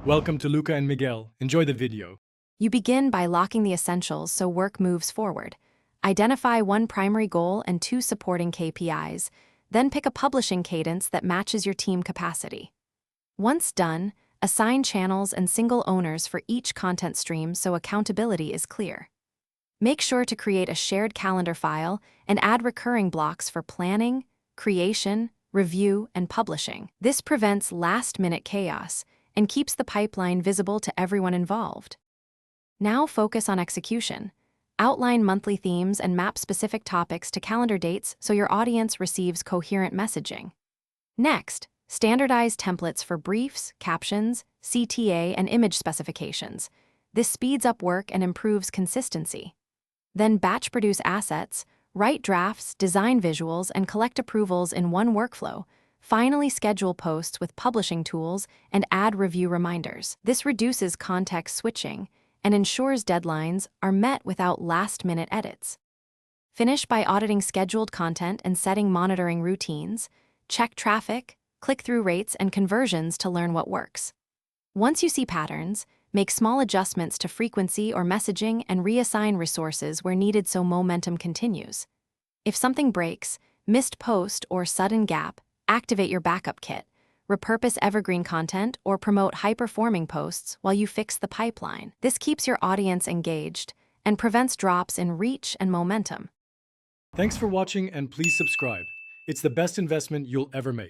Welcome to Luca and Miguel. Enjoy the video. You begin by locking the essentials so work moves forward. Identify one primary goal and two supporting KPIs, then pick a publishing cadence that matches your team capacity. Once done, assign channels and single owners for each content stream so accountability is clear. Make sure to create a shared calendar file and add recurring blocks for planning, creation, review, and publishing. This prevents last-minute chaos and keeps the pipeline visible to everyone involved. Now focus on execution. Outline monthly themes and map specific topics to calendar dates so your audience receives coherent messaging. Next, standardize templates for briefs, captions, CTA, and image specifications. This speeds up work and improves consistency. Then batch produce assets, write drafts, design visuals, and collect approvals in one workflow. Finally, schedule posts with publishing tools and add review reminders. This reduces context switching and ensures deadlines are met without last-minute edits. Finish by auditing scheduled content and setting monitoring routines. Check traffic, click-through rates, and conversions to learn what works. Once you see patterns, make small adjustments to frequency or messaging and reassign resources where needed so momentum continues. If something breaks, missed post, or sudden gap, activate your backup kit, repurpose evergreen content, or promote high-performing posts while you fix the pipeline. This keeps your audience engaged and prevents drops in reach and momentum. Thanks for watching and please subscribe. It's the best investment you'll ever make.